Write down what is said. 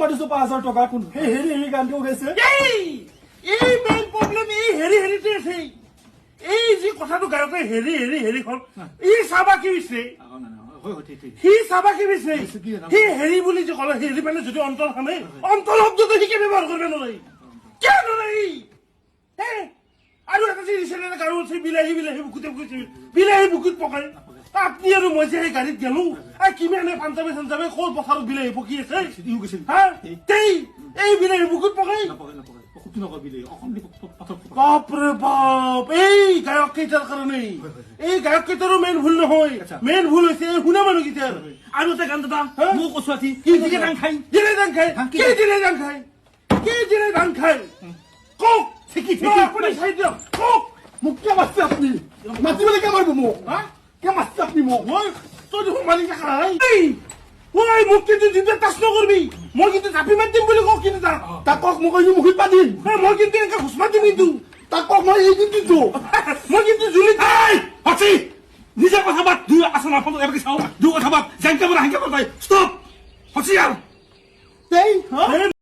টকা দিছো 5,000 টকা কোন সেই হেৰি গানটো গাইছে এই মেইন প্ৰব্লেম এই হেৰিতে আছে এই যি কথাটো গায়কে হেৰি হ'ল ই চাবা কি হৈছে সি চাবা কি হৈছে সি হেৰি বুলি যে ক'লে হেৰি মানে যদি অন্তৰ খানে অন্তৰ শব্দটো সি কেনে ব্যৱহাৰ কৰিব নোৱাৰি কিয় নোৱাৰি আৰু এটা যে ৰিচেণ্ট গাড়ী আছে বিলাহী বিলাহী বুকুত পকাই আপনি আৰু মই যে সেই গাড়ীত গেলো কিমানে পাঞ্জাবে ক'ত পথাৰত বিলাহী পকি আছে এই বিলাহী বুকুত পকাই বাপৰে বাপ এই গায়ক কেইটাৰ কাৰণে এই গায়ক কেইটাৰো মেইন ভুল নহয় মেইন ভুল হৈছে এই শুনা মানুহ কেইটাৰ আৰু এটা গান দাদা মোক কচুৱাতি কি দিলে ধান খাই কি দিলে ধান খাই কক আপুনি চাই দিয়ক কক মোক কিয় মাতিছে আপুনি মাতিবলৈ কিয় মাৰিব মোক কিয় মাতিছে আপুনি মোক তই দেখোন মালিক খাই ঐ মোক কিন্তু দিনটো টাচ নকৰবি মই কিন্তু জাপি মাৰি দিম বুলি কওক কিন্তু তাক কক মোক মুখত পাতিম মই কিন্তু এনেকে ঘোষ মাৰি দিম কিন্তু তাক কক মই এই দিনটো মই কিন্তু জুলিত হাসি নিজে কথা বাদ দুই আসন আপন এবারে চাও দুই কথা বাদ জানকে বড় হাঙ্কে বড় স্টপ হসিয়ার এই